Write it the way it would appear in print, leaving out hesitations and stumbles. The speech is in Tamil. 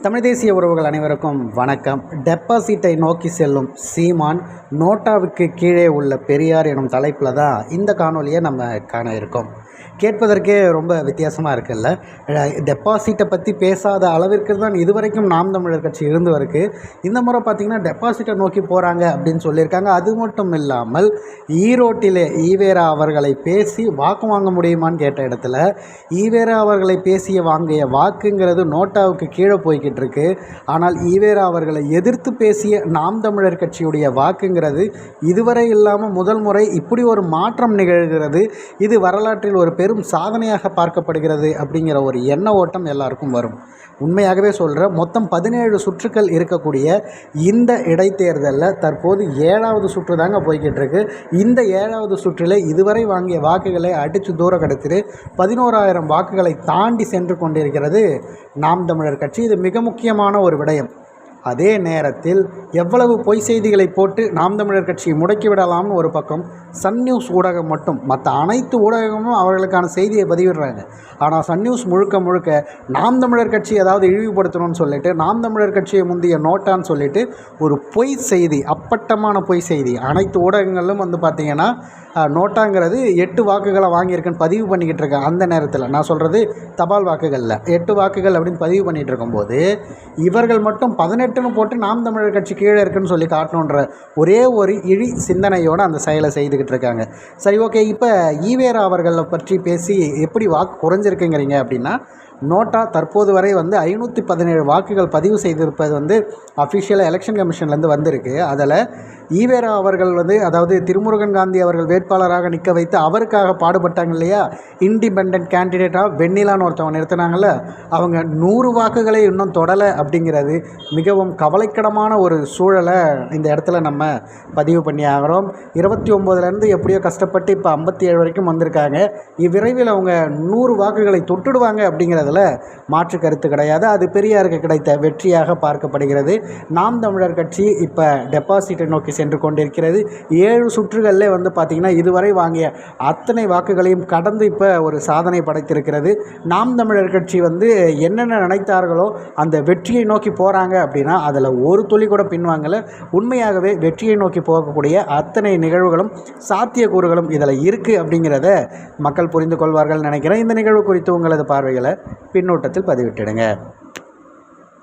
தமிழ் தேசிய உறவுகள் அனைவருக்கும் வணக்கம். டெபாசிட்டை நோக்கி செல்லும் சீமான், நோட்டாவுக்கு கீழே உள்ள பெரியார் எனும் தலைப்பில் தான் இந்த காணொலியை நம்ம காண இருக்கோம். கேட்பதற்கே ரொம்ப வித்தியாசமாக இருக்குல்ல. டெபாசிட்டை பற்றி பேசாத அளவிற்கு தான் இதுவரைக்கும் நாம் தமிழர் கட்சி இருந்து வருது. இந்த முறை பார்த்திங்கன்னா டெபாசிட்டை நோக்கி போகிறாங்க அப்படின்னு சொல்லியிருக்காங்க. அது மட்டும் இல்லாமல் ஈரோட்டிலே ஈவேரா அவர்களை பேசி வாக்கு வாங்க முடியுமான்னு கேட்ட இடத்துல ஈவேரா அவர்களை வாங்கிய வாக்குங்கிறது நோட்டாவுக்கு கீழே போய்கிட்டு இருக்கு. ஆனால் ஈவேரா அவர்களை எதிர்த்து பேசிய நாம் தமிழர் கட்சியுடைய வாக்குங்கிறது இதுவரை இல்லாமல் முதல் முறை இப்படி ஒரு மாற்றம் நிகழ்கிறது. இது வரலாற்றில் ஒரு பெரும் சாதனையாக பார்க்கப்படுகிறது அப்படிங்கிற ஒரு எண்ண ஓட்டம் எல்லாருக்கும் வரும். உண்மையாகவே சொல்கிறேன், மொத்தம் 17 சுற்றுக்கள் இருக்கக்கூடிய இந்த இடைத்தேர்தலில் தற்போது 7வது சுற்று தாங்க போய்கிட்டு இருக்கு. இந்த 7வது சுற்றில் இதுவரை வாங்கிய வாக்குகளை அடித்து தூர கடத்திட்டு 11,000 வாக்குகளை தாண்டி சென்று கொண்டிருக்கிறது நாம் தமிழர் கட்சி. இது மிக முக்கியமான ஒரு விடயம். அதே நேரத்தில் எவ்வளவு பொய் செய்திகளை போட்டு நாம் தமிழர் கட்சியை முடக்கிவிடலாம்னு ஒரு பக்கம் சன் நியூஸ் ஊடகம் மட்டும், மற்ற அனைத்து ஊடகமும் அவர்களுக்கான செய்தியை பதிவிடுறாங்க. ஆனால் சன் நியூஸ் முழுக்க நாம் தமிழர் கட்சி ஏதாவது இழிவுபடுத்தணும்னு சொல்லிட்டு, நாம் தமிழர் கட்சியை முந்தைய நோட்டான்னு சொல்லிட்டு ஒரு பொய் செய்தி, அப்பட்டமான பொய் செய்தி அனைத்து ஊடகங்களிலும் பார்த்திங்கன்னா நோட்டாங்கிறது 8 வாக்குகளை வாங்கியிருக்குன்னு பதிவு பண்ணிக்கிட்டு இருக்கேன். அந்த நேரத்தில் நான் சொல்கிறது தபால் வாக்குகளில் 8 வாக்குகள் அப்படின்னு பதிவு பண்ணிகிட்டு இருக்கும்போது இவர்கள் மட்டும் 18ன்னு போட்டு நாம் தமிழர் கட்சி கீழே இருக்குன்னு சொல்லி காட்டணுன்ற ஒரே ஒரு இழி சிந்தனையோடு அந்த செயலை செய்துக்கிட்டு இருக்காங்க. சரி, ஓகே. இப்போ ஈவேரா அவர்களை பற்றி பேசி எப்படி வாக்கு குறைஞ்சிருக்குங்கிறீங்க அப்படின்னா, நோட்டா தற்போது வரை 517 வாக்குகள் பதிவு செய்திருப்பது அஃபிஷியலாக எலெக்ஷன் கமிஷன்லேருந்து வந்திருக்கு. அதில் ஈவேரா அவர்கள் அதாவது திருமுருகன் காந்தி அவர்கள் வேட்பாளராக நிற்க வைத்து அவருக்காக பாடுபட்டாங்க இல்லையா, இண்டிபெண்ட் கேண்டிடேட்டாக வெண்ணிலான்னு ஒருத்தவங்க நிறுத்தினாங்கள்ல, அவங்க 100 வாக்குகளை இன்னும் தொடலை அப்படிங்கிறது மிகவும் கவலைக்கிடமான ஒரு சூழலை இந்த இடத்துல நம்ம பதிவு பண்ணி ஆகிறோம். 29லேருந்து எப்படியோ கஷ்டப்பட்டு இப்போ 57 வரைக்கும் வந்திருக்காங்க. இவ்விரைவில் அவங்க 100 வாக்குகளை தொட்டுடுவாங்க அப்படிங்கிறதுல மாற்று கருத்து கிடையாது. அது பெரியாருக்கு கிடைத்த வெற்றியாக பார்க்கப்படுகிறது. நாம் தமிழர் கட்சி இப்போ டெபாசிட்டை நோக்கி சென்று கொண்டிருக்கிறது. 7 சுற்றுகளில் பார்த்திங்கன்னா இதுவரை வாங்கிய அத்தனை வாக்குகளையும் கடந்து இப்போ ஒரு சாதனை படைத்திருக்கிறது. நாம் தமிழர் கட்சி என்னென்ன நினைத்தார்களோ அந்த வெற்றியை நோக்கி போகிறாங்க அப்படின்னா அதில் ஒரு துளி கூட பின்வாங்கலை. உண்மையாகவே வெற்றியை நோக்கி போகக்கூடிய அத்தனை நிகழ்வுகளும் சாத்தியக்கூறுகளும் இதில் இருக்குது அப்படிங்கிறத மக்கள் புரிந்து கொள்வார்கள் நினைக்கிறேன். இந்த நிகழ்வு குறித்து உங்களது பார்வைகளை பின்னூட்டத்தில் பதிவிட்டுடுங்க.